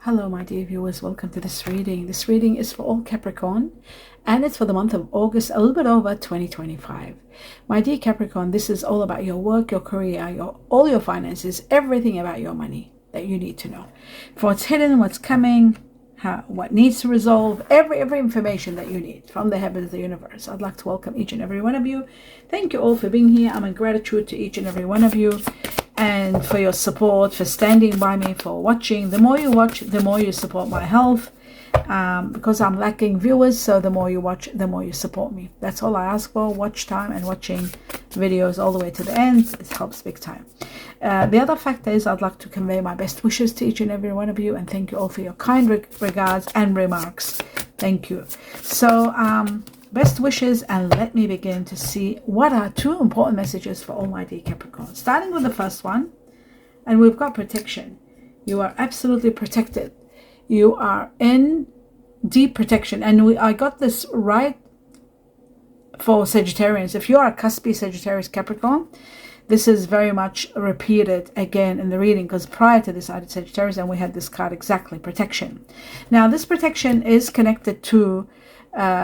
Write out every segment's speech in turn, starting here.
Hello, my dear viewers. Welcome to this reading. This reading is for all Capricorn, and it's for the month of August, a little bit over 2025. My dear Capricorn, this is all about your work, your career, all your finances, everything about your money that you need to know. For what's hidden, what's coming, what needs to resolve, every information that you need from the heavens, the universe. I'd like to welcome each and every one of you. Thank you all for being here. I'm in gratitude to each and every one of you, and for your support, for standing by me, for watching. The more you watch, the more you support my health, because I'm lacking viewers. So the more you watch, the more you support me. That's all I ask for: watch time and watching videos all the way to the end. It helps big time. The other factor is I'd like to convey my best wishes to each and every one of you, and thank you all for your kind regards and remarks. Thank you. So best wishes, and let me begin to see what are two important messages for all my dear Capricorn. Starting with the first one, and we've got protection. You are absolutely protected. You are in deep protection, and I got this right for Sagittarians. If you are a cuspy Sagittarius Capricorn, this is very much repeated again in the reading, because prior to this I did Sagittarius and we had this card exactly, protection. Now this protection is connected to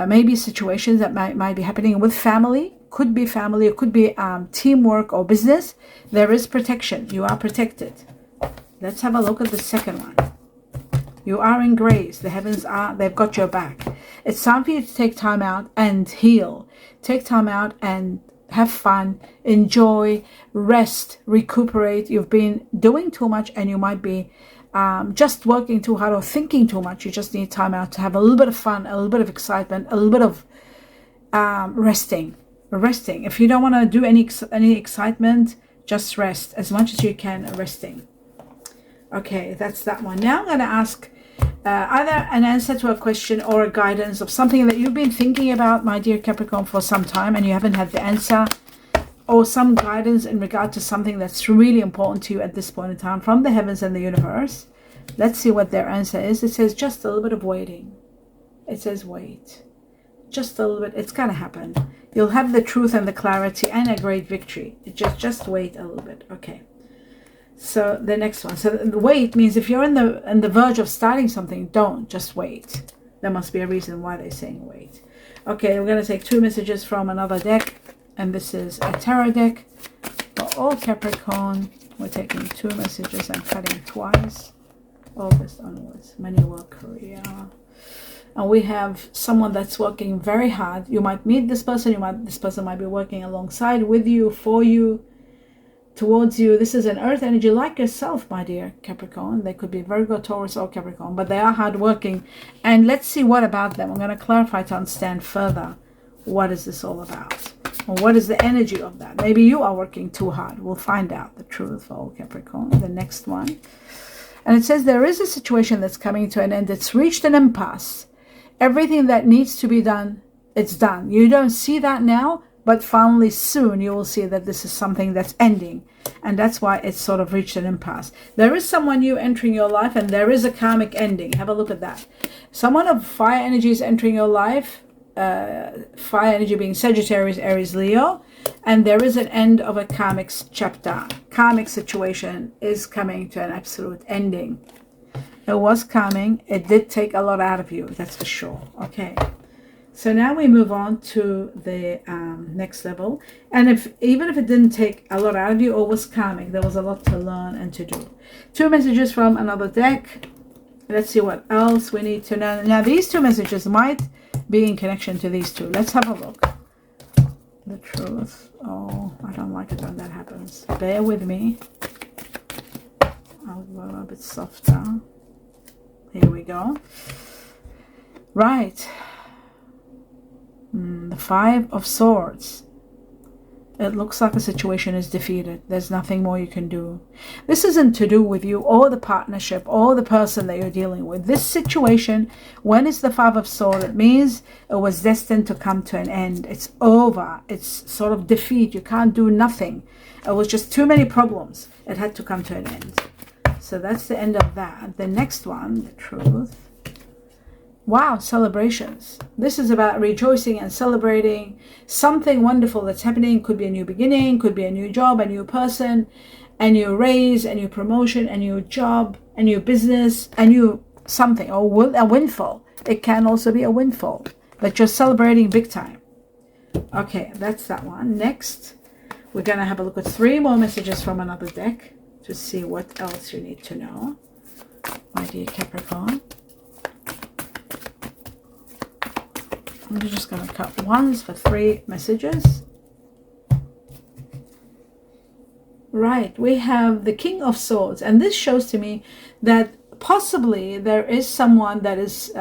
maybe situations that might be happening with family. Could be family, it could be teamwork or business. There is protection. You are protected. Let's have a look at the second one. You are in grace. The heavens they've got your back. It's time for you to take time out and heal. Take time out and have fun, enjoy, rest, recuperate. You've been doing too much, and you might be just working too hard or thinking too much. You just need time out to have a little bit of fun, a little bit of excitement, a little bit of resting. If you don't want to do any excitement, just rest as much as you can. Resting. Okay, that's that one. Now I'm going to ask either an answer to a question or a guidance of something that you've been thinking about, my dear Capricorn, for some time, and you haven't had the answer, or some guidance in regard to something that's really important to you at this point in time from the heavens and the universe. Let's see what their answer is. It says just a little bit of waiting. It says wait. Just a little bit. It's going to happen. You'll have the truth and the clarity and a great victory. Just wait a little bit. Okay. So the next one. So the wait means if you're in the verge of starting something, don't just wait. There must be a reason why they're saying wait. Okay, we're going to take two messages from another deck. And this is a tarot deck for all Capricorn. We're taking two messages and cutting twice. August onwards. Money, work, career. And we have someone that's working very hard. You might meet this person. This person might be working alongside with you, for you, towards you. This is an earth energy like yourself, my dear Capricorn. They could be Virgo, Taurus, or Capricorn, but they are hardworking. And let's see what about them. I'm going to clarify to understand further what is this all about. Or what is the energy of that? Maybe you are working too hard. We'll find out the truth for all Capricorn. The next one. And it says there is a situation that's coming to an end. It's reached an impasse. Everything that needs to be done, it's done. You don't see that now, but finally soon you will see that this is something that's ending. And that's why it's sort of reached an impasse. There is someone new entering your life, and there is a karmic ending. Have a look at that. Someone of fire energy is entering your life. Fire energy being Sagittarius, Aries, Leo, and there is an end of a karmic chapter. Karmic situation is coming to an absolute ending. It was coming. It did take a lot out of you, that's for sure. Okay, so now we move on to the next level. And even if it didn't take a lot out of you or was karmic, there was a lot to learn and to do. Two messages from another deck. Let's see what else we need to know. Now these two messages might be in connection to these two. Let's have a look. The truth. Oh, I don't like it when that happens. Bear with me. I'll go a bit softer. Here we go. Right. The Five of Swords. It looks like the situation is defeated. There's nothing more you can do. This isn't to do with you or the partnership or the person that you're dealing with. This situation, when it's the Five of Swords, it means it was destined to come to an end. It's over. It's sort of defeat. You can't do nothing. It was just too many problems. It had to come to an end. So that's the end of that. The next one, the truth. Wow, celebrations. This is about rejoicing and celebrating something wonderful that's happening. Could be a new beginning, could be a new job, a new person, a new raise, a new promotion, a new job, a new business, a new something, or a windfall. It can also be a windfall that you're celebrating big time. Okay, that's that one. Next, we're going to have a look at 3 more messages from another deck to see what else you need to know, my dear Capricorn. I'm just going to cut ones for 3 messages. Right, we have the King of Swords, and this shows to me that possibly there is someone that is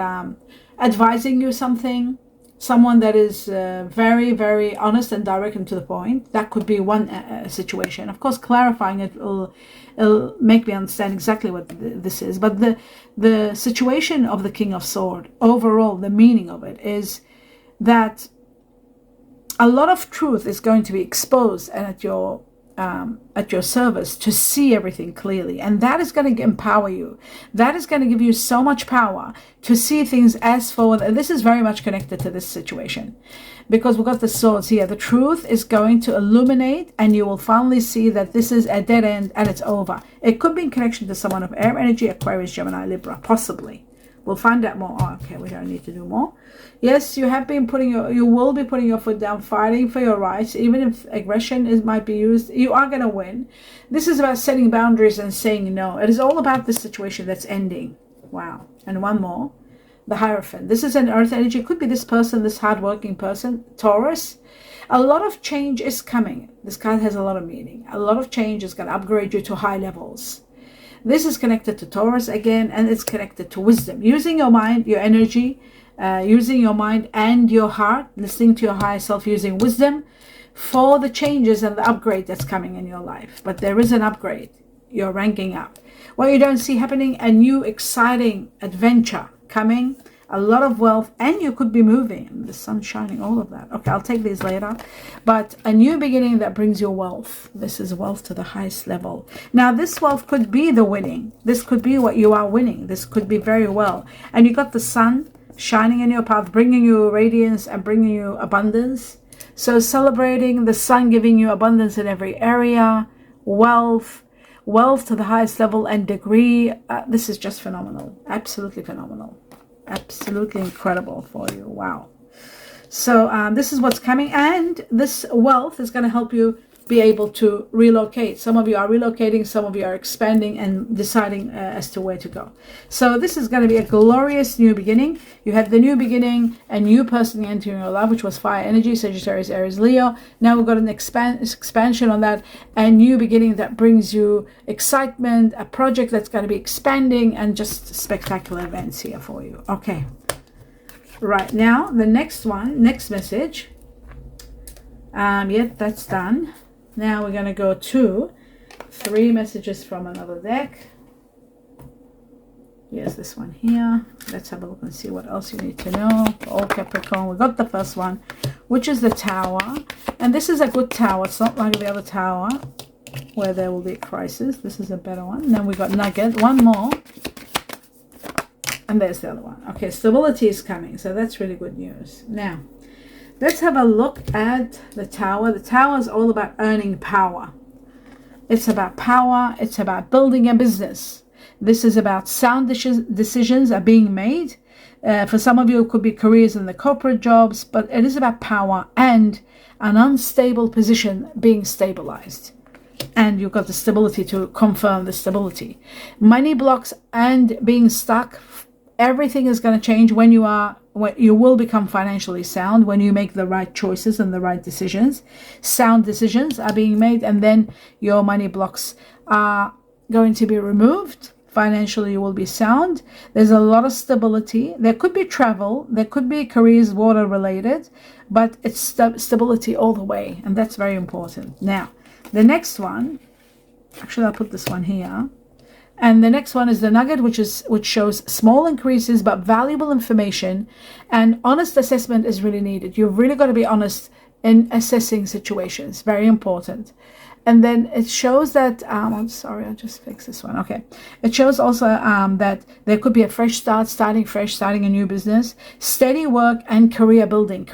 advising you something, someone that is very, very honest and direct and to the point. That could be one situation. Of course, clarifying it will make me understand exactly what this is. But the situation of the King of Swords, overall, the meaning of it is that a lot of truth is going to be exposed and at your service to see everything clearly, and that is going to empower you. That is going to give you so much power to see things as forward. And this is very much connected to this situation, because we've got the swords here. The truth is going to illuminate, and you will finally see that this is a dead end and it's over. It could be in connection to someone of air energy, Aquarius, Gemini, Libra, possibly. We'll find out more. Oh, okay, we don't need to do more. Yes, you will be putting your foot down, fighting for your rights, even if aggression might be used. You are going to win. This is about setting boundaries and saying no. It is all about this situation that's ending. Wow. And one more, the Hierophant. This is an earth energy. It could be this person, this hardworking person, Taurus. A lot of change is coming. This card has a lot of meaning. A lot of change is going to upgrade you to high levels. This is connected to Taurus again, and it's connected to wisdom. Using your mind, your energy, using your mind and your heart, listening to your higher self, using wisdom for the changes and the upgrade that's coming in your life. But there is an upgrade. You're ranking up. What you don't see happening, a new exciting adventure coming, a lot of wealth, and you could be moving. The sun shining, all of that. Okay, I'll take these later. But a new beginning that brings you wealth. This is wealth to the highest level. Now, this wealth could be the winning. This could be what you are winning. This could be very well. And you got the sun shining in your path, bringing you radiance and bringing you abundance. So celebrating the sun, giving you abundance in every area, wealth to the highest level and degree. This is just phenomenal. Absolutely phenomenal. Absolutely incredible for you. Wow. So this is what's coming, and this wealth is going to help you be able to relocate. Some of you are relocating, some of you are expanding and deciding as to where to go. So this is going to be a glorious new beginning. You had the new beginning, a new person entering your life, which was fire energy, Sagittarius, Aries, Leo. Now we've got an expansion on that, a new beginning that brings you excitement, a project that's going to be expanding, and just spectacular events here for you. Okay. Right now, the next message. That's done. Now we're going to go to 3 messages from another deck. Here's this one here. Let's have a look and see what else you need to know. For all Capricorn, we got the first one, which is the Tower. And this is a good tower. It's not like the other tower where there will be a crisis. This is a better one. And then we got Nugget. One more. And there's the other one. Okay, stability is coming. So that's really good news. Now, let's have a look at the Tower. The Tower is all about earning power. It's about power. It's about building a business. This is about sound decisions are being made. For some of you, it could be careers in the corporate jobs, but it is about power and an unstable position being stabilized. And you've got the stability to confirm the stability. Money blocks and being stuck. Everything is going to change when you will become financially sound, when you make the right choices and the right decisions. Sound decisions are being made, and then your money blocks are going to be removed. Financially, you will be sound. There's a lot of stability. There could be travel. There could be careers water related, but it's stability all the way, and that's very important. Now, the next one, actually, I'll put this one here. And the next one is the Nugget, which shows small increases but valuable information, and honest assessment is really needed. You've really got to be honest in assessing situations. Very important. And then it shows that I'm sorry, I'll just fix this one. Okay. It shows also that there could be a fresh start, starting a new business, steady work, and career building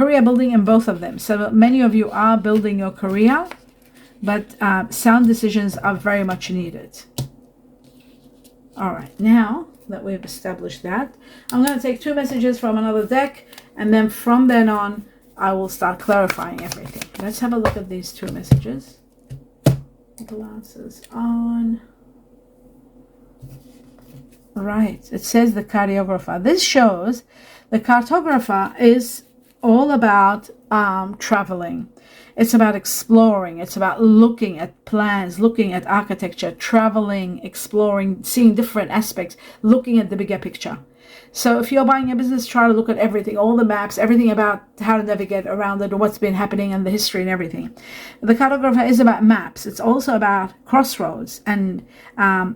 in both of them. So many of you are building your career, but sound decisions are very much needed. All right, now that we've established that. I'm going to take 2 messages from another deck, and then from then on, I will start clarifying everything. Let's have a look at these 2 messages. Glasses on. Right, it says the cartographer. This shows the cartographer is all about traveling. It's about exploring. It's about looking at plans, looking at architecture, traveling, exploring, seeing different aspects, looking at the bigger picture. So if you're buying a business, try to look at everything, all the maps, everything about how to navigate around it, or what's been happening and the history and everything. The cartographer is about maps. It's also about crossroads and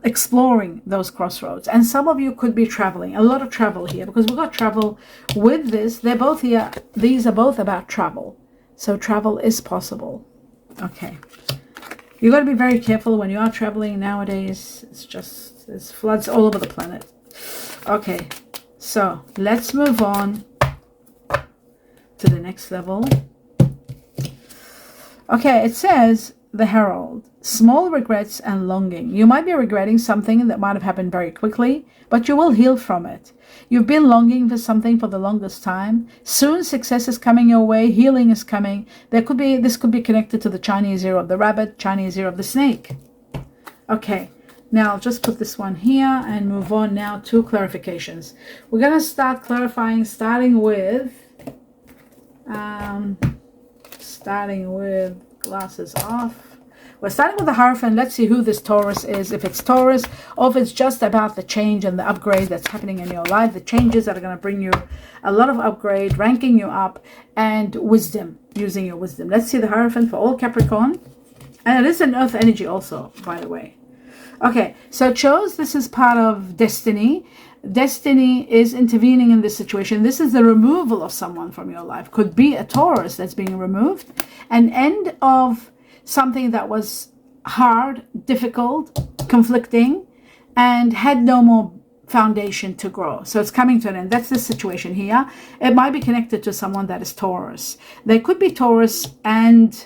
exploring those crossroads. And some of you could be traveling, a lot of travel here, because we've got travel with this. They're both here. These are both about travel. So travel is possible. Okay. You got to be very careful when you are traveling nowadays. There's floods all over the planet. Okay. So let's move on to the next level. Okay, it says the Herald, small regrets and longing. You might be regretting something that might have happened very quickly, but you will heal from it. You've been longing for something for the longest time. Soon success is coming your way. Healing is coming. This could be connected to the Chinese year of the rabbit, Chinese year of the snake. Okay. Now I'll just put this one here and move on now to clarifications. We're going to start clarifying, starting with glasses off. We're starting with the Hierophant. Let's see who this Taurus is. If it's Taurus, or if it's just about the change and the upgrade that's happening in your life, the changes that are going to bring you a lot of upgrade, ranking you up, and wisdom, using your wisdom. Let's see the Hierophant for all Capricorn. And it is an earth energy also, by the way. Okay, so chose, this is part of destiny. Destiny is intervening in this situation. This is the removal of someone from your life. Could be a Taurus that's being removed. An end of something that was hard, difficult, conflicting, and had no more foundation to grow. So it's coming to an end. That's the situation here. It might be connected to someone that is Taurus. They could be Taurus and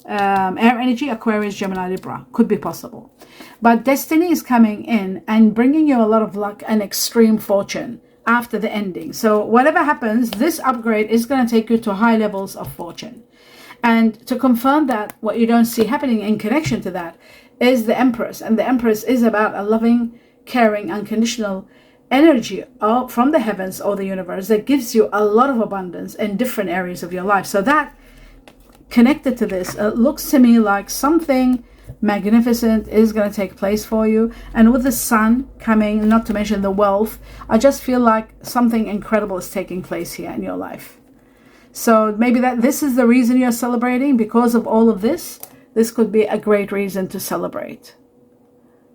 air energy, Aquarius, Gemini, Libra. Could be possible. But destiny is coming in and bringing you a lot of luck and extreme fortune after the ending. So whatever happens, this upgrade is going to take you to high levels of fortune. And to confirm that, what you don't see happening in connection to that is the Empress. And the Empress is about a loving, caring, unconditional energy from the heavens or the universe that gives you a lot of abundance in different areas of your life. So that connected to this, looks to me like something magnificent is going to take place for you. And with the Sun coming, not to mention the wealth, I just feel like something incredible is taking place here in your life. So maybe that this is the reason you're celebrating. Because of all of this, this could be a great reason to celebrate.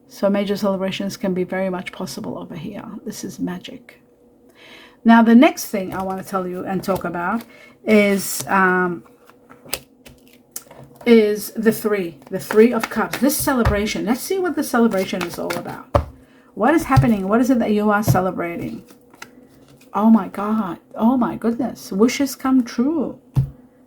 So major celebrations can be very much possible over here. This is magic. Now the next thing I want to tell you and talk about is the Three of Cups. This celebration. Let's see what the celebration is all about. What is happening? What is it that you are celebrating? Oh my God. Oh my goodness. Wishes come true.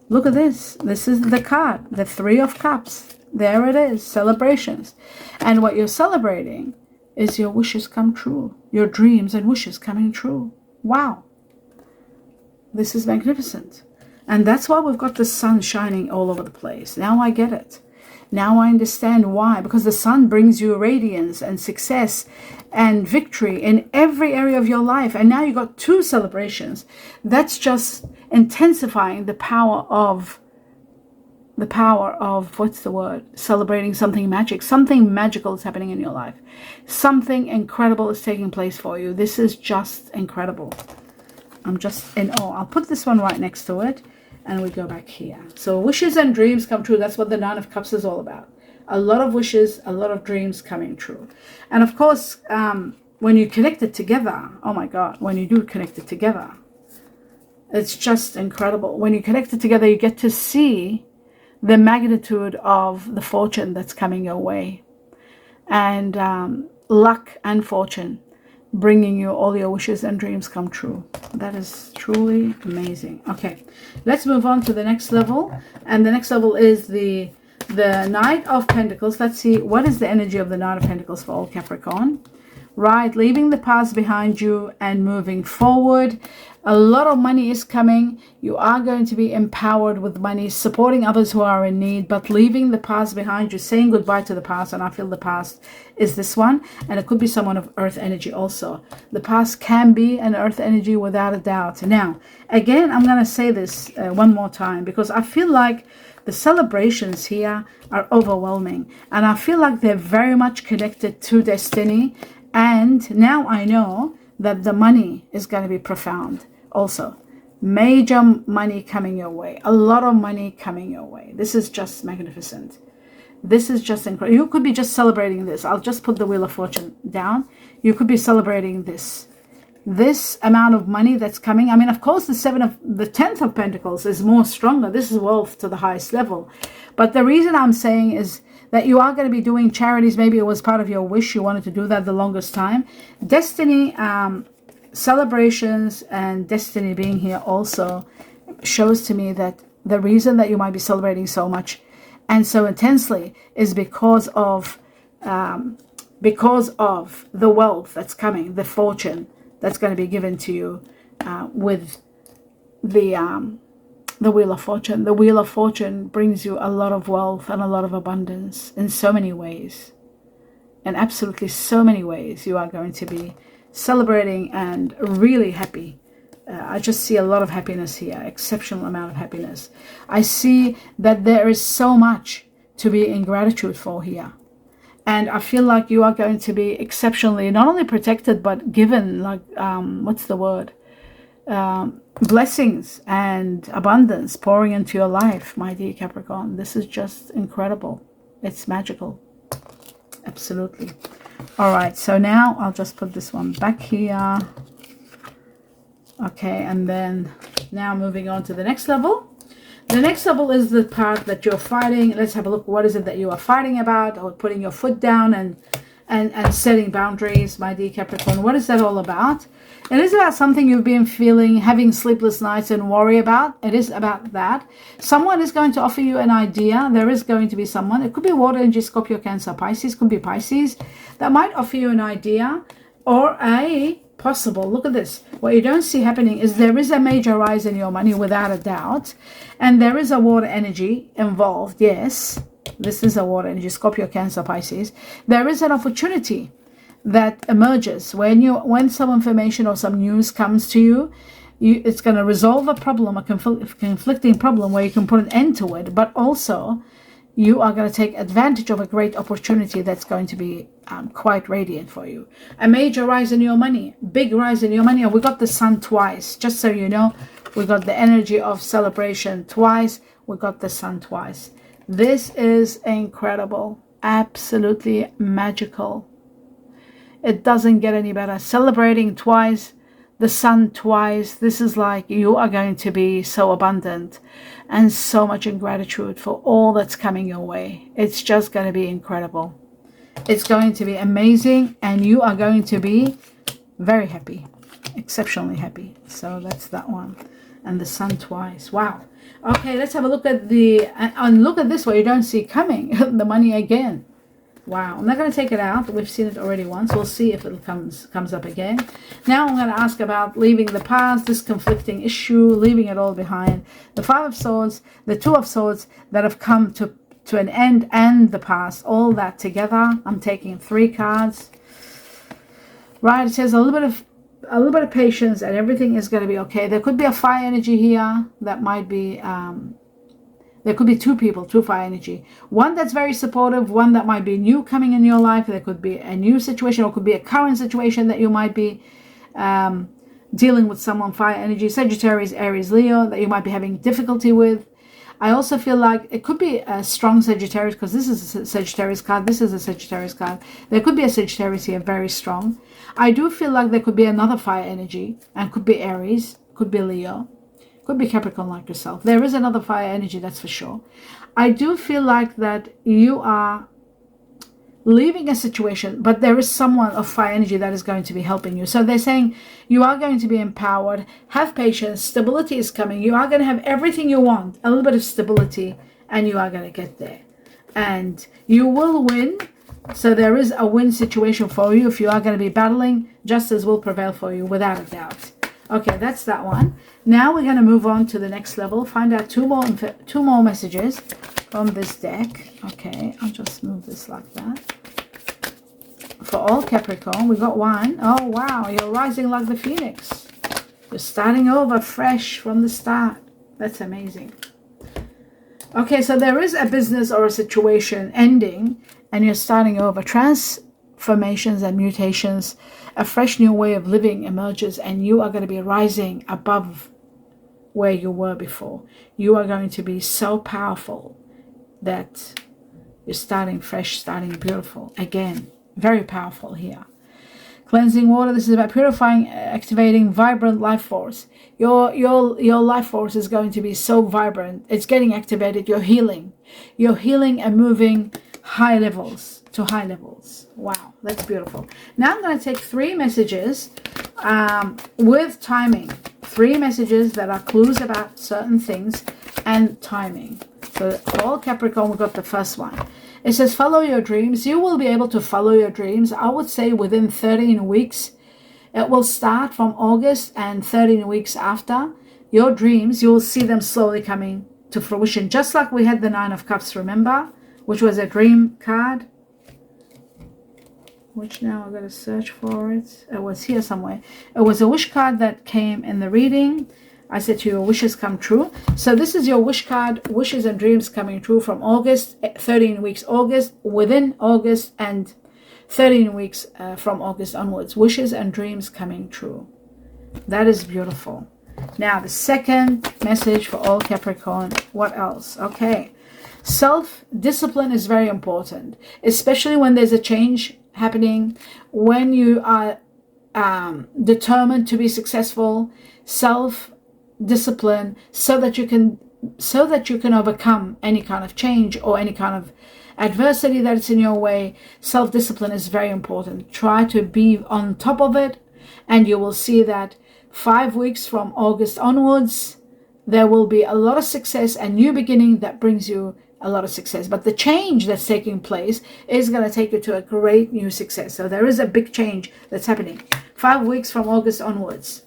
Look at this. This is the card. The Three of Cups. There it is. Celebrations. And what you're celebrating is your wishes come true. Your dreams and wishes coming true. Wow. This is magnificent. And that's why we've got the sun shining all over the place. Now I get it. Now I understand why. Because the sun brings you radiance and success and victory in every area of your life. And now you've got 2 celebrations. That's just intensifying the power of, what's the word? Celebrating something magic. Something magical is happening in your life. Something incredible is taking place for you. This is just incredible. I'm just in awe. I'll put this one right next to it. And we go back here. So wishes and dreams come true. That's what the Nine of Cups is all about. A lot of wishes, a lot of dreams coming true. And of course, when you connect it together, oh my God, when you do connect it together, it's just incredible. When you connect it together, you get to see the magnitude of the fortune that's coming your way. And luck and fortune bringing you all your wishes and dreams come true. That is truly amazing. Okay, let's move on to the next level. And the next level is the Knight of Pentacles. Let's see, what is the energy of the Knight of Pentacles for all Capricorn? right? Leaving the past behind you and moving forward. A lot of money is coming. You are going to be empowered with money, supporting others who are in need, but leaving the past behind you, saying goodbye to the past. And I feel the past is this one, and it could be someone of earth energy also. The past can be an earth energy without a doubt. Now, again, I'm going to say this one more time, because I feel like the celebrations here are overwhelming, and I feel like they're very much connected to destiny. And now I know that the money is going to be profound also. Major money coming your way, a lot of money coming your way. This is just magnificent. This is just incredible. You could be just celebrating this. I'll just put the Wheel of Fortune down. You could be celebrating this amount of money that's coming. I mean, of course, the 10th of Pentacles is more stronger. This is wealth to the highest level. But the reason I'm saying is that you are going to be doing charities. Maybe it was part of your wish. You wanted to do that the longest time. Destiny, celebrations and destiny being here also shows to me that the reason that you might be celebrating so much and so intensely is because of the wealth that's coming, the fortune that's going to be given to you with the Wheel of Fortune. The Wheel of Fortune brings you a lot of wealth and a lot of abundance in so many ways. In absolutely so many ways, you are going to be celebrating and really happy. I just see a lot of happiness here, exceptional amount of happiness. I see that there is so much to be in gratitude for here. And I feel like you are going to be exceptionally not only protected, but given, like, what's the word? Blessings and abundance pouring into your life, my dear Capricorn. This is just incredible. It's magical. Absolutely. All right, so now I'll just put this one back here. Okay, and then now moving on to the next level. The next level is the part that you're fighting. Let's have a look. What is it that you are fighting about, or putting your foot down and setting boundaries, my dear Capricorn? What is that all about? It is about something you've been feeling, having sleepless nights and worry about. It is about that. Someone is going to offer you an idea. There is going to be someone. It could be water energy, Scorpio, Cancer, Pisces. Could be Pisces. That might offer you an idea or a possible. Look at this. What you don't see happening is there is a major rise in your money without a doubt. And there is a water energy involved. Yes, this is a water energy, Scorpio, Cancer, Pisces. There is an opportunity that emerges when some information or some news comes to you. It's going to resolve a problem, a conflicting problem, where you can put an end to it. But also, you are going to take advantage of a great opportunity that's going to be quite radiant for you. A major rise in your money, big rise in your money. And we got the sun twice, just so you know. We got the energy of celebration twice. We got the sun twice. This is incredible. Absolutely magical. It doesn't get any better. Celebrating twice, the sun twice. This is like you are going to be so abundant and so much in gratitude for all that's coming your way. It's just going to be incredible. It's going to be amazing, and you are going to be very happy, exceptionally happy. So that's that one. And the sun twice. Wow. Okay, let's have a look at and look at this, what you don't see coming. The money again. Wow, I'm not going to take it out. We've seen it already once. We'll see if it comes up again. Now I'm going to ask about leaving the past, this conflicting issue, leaving it all behind. The Five of Swords, the Two of Swords that have come to an end, and the past, all that together. I'm taking 3 cards. Right, it says a little bit of patience and everything is going to be okay. There could be a fire energy here that might be... there could be 2 people, 2 fire energy. One that's very supportive, one that might be new coming in your life. There could be a new situation, or could be a current situation that you might be dealing with someone, fire energy, Sagittarius, Aries, Leo, that you might be having difficulty with. I also feel like it could be a strong Sagittarius, because this is a Sagittarius card. This is a Sagittarius card. There could be a Sagittarius here, very strong. I do feel like there could be another fire energy, and could be Aries, could be Leo. Could be Capricorn like yourself. There is another fire energy, that's for sure. I do feel like that you are leaving a situation, but there is someone of fire energy that is going to be helping you. So they're saying you are going to be empowered, have patience, stability is coming. You are going to have everything you want, a little bit of stability, and you are going to get there. And you will win So there is a win situation for you. If you are going to be battling, justice will prevail for you without a doubt. Okay, that's that one. Now we're going to move on to the next level. Find out two more messages from this deck. Okay, I'll just move this like that. For all Capricorn, we got one. Oh, wow, you're rising like the phoenix. You're starting over fresh from the start. That's amazing. Okay, so there is a business or a situation ending and you're starting over. Transformations and mutations, a fresh new way of living emerges, and you are going to be rising above where you were before. You are going to be so powerful that you're starting fresh, starting beautiful. Again, very powerful here. Cleansing water, this is about purifying, activating vibrant life force. Your life force is going to be so vibrant. It's getting activated. You're healing and moving high levels to high levels. Wow, that's beautiful. Now I'm going to take 3 messages with timing. 3 messages that are clues about certain things and timing. So for all Capricorn, we got the first one. It says, follow your dreams. You will be able to follow your dreams. I would say within 13 weeks. It will start from August, and 13 weeks after. Your dreams, you will see them slowly coming to fruition. Just like we had the 9 of Cups, remember? Which was a dream card. Which now I've got to search for it. It was here somewhere. It was a wish card that came in the reading. I said to your wishes come true. So this is your wish card, wishes and dreams coming true from August, 13 weeks August, within August, and 13 weeks from August onwards. Wishes and dreams coming true. That is beautiful. Now the second message for all Capricorn. What else? Okay. Self-discipline is very important, especially when there's a change happening, when you are determined to be successful. Self-discipline so that you can overcome any kind of change or any kind of adversity that's in your way. Self-discipline is very important. Try to be on top of it, and you will see that 5 weeks from August onwards, there will be a lot of success, a new beginning that brings you a lot of success. But the change that's taking place is going to take you to a great new success. So there is a big change that's happening 5 weeks from August onwards.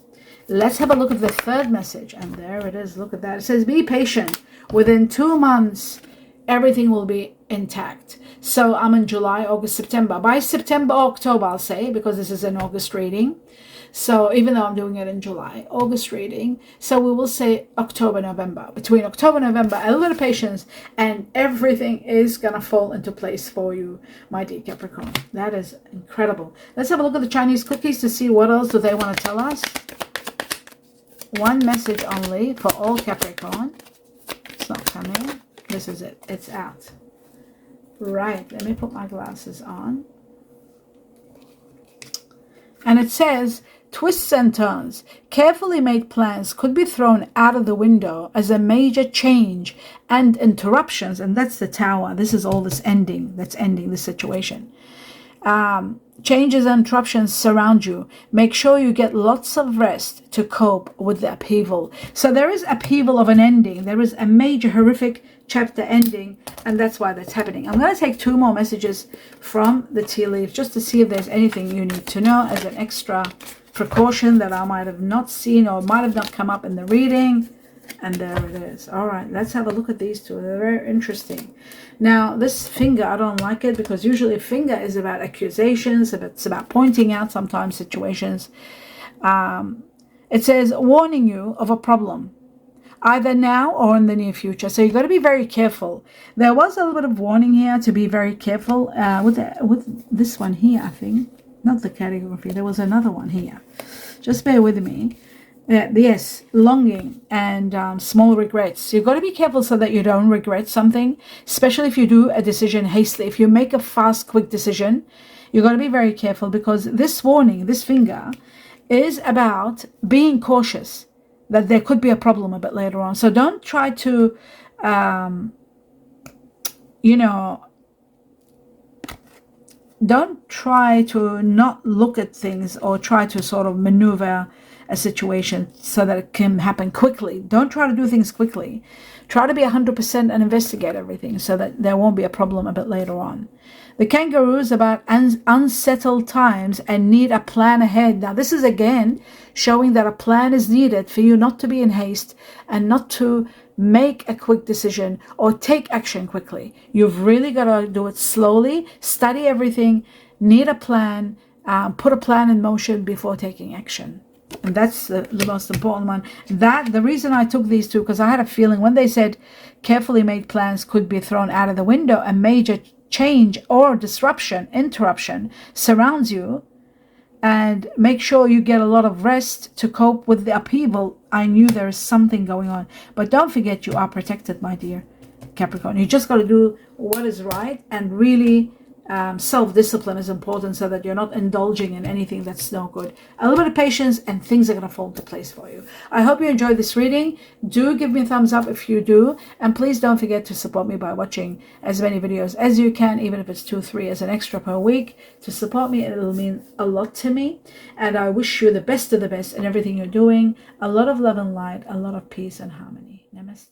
Let's have a look at the third message. And there it is. Look at that. It says, be patient. Within 2 months, everything will be intact. So I'm in July, August, September. By September, October, I'll say, because this is an August reading. So even though I'm doing it in July, August reading. So we will say October, November. Between October, November, a little bit of patience, and everything is going to fall into place for you, my dear Capricorn. That is incredible. Let's have a look at the Chinese cookies to see what else do they want to tell us. One message only for all Capricorn. It's not coming. This is it. It's out. Right. Let me put my glasses on. And it says, twists and turns. Carefully made plans could be thrown out of the window as a major change and interruptions. And that's the Tower. This is all this ending. That's ending the situation. Changes and interruptions surround you. Make sure you get lots of rest to cope with the upheaval. So there is upheaval of an ending. There is a major horrific chapter ending, and that's why that's happening. I'm going to take 2 more messages from the tea leaves just to see if there's anything you need to know as an extra precaution that I might have not seen or might have not come up in the reading. And there it is. All right, let's have a look at these 2. They're very interesting. Now, this finger, I don't like it because usually a finger is about accusations. It's about pointing out sometimes situations. It says, warning you of a problem, either now or in the near future. So you've got to be very careful. There was a little bit of warning here to be very careful with this one here, I think. Not the calligraphy. There was another one here. Just bear with me. Yes, longing and small regrets. You've got to be careful so that you don't regret something, especially if you do a decision hastily. If you make a fast, quick decision, you've got to be very careful because this warning, this finger, is about being cautious that there could be a problem a bit later on. So don't try to, don't try to not look at things or try to sort of maneuver a situation so that it can happen quickly. Don't try to do things quickly. Try to be 100% and investigate everything so that there won't be a problem a bit later on. The Kangaroo is about unsettled times and need a plan ahead. Now, this is again showing that a plan is needed for you not to be in haste and not to make a quick decision or take action quickly. You've really got to do it slowly, study everything, need a plan, put a plan in motion before taking action. And that's the most important one. The reason I took these two, because I had a feeling when they said carefully made plans could be thrown out of the window, a major change or interruption surrounds you, and make sure you get a lot of rest to cope with the upheaval. I knew there is something going on. But don't forget, you are protected, my dear Capricorn. You just got to do what is right, and really self-discipline is important so that you're not indulging in anything that's no good. A little bit of patience and things are going to fall into place for you. I hope you enjoyed this reading. Do give me a thumbs up if you do, and please don't forget to support me by watching as many videos as you can, even if it's 2-3 as an extra per week to support me. It'll mean a lot to me, and I wish you the best of the best in everything you're doing. A lot of love and light, a lot of peace and harmony. Namaste.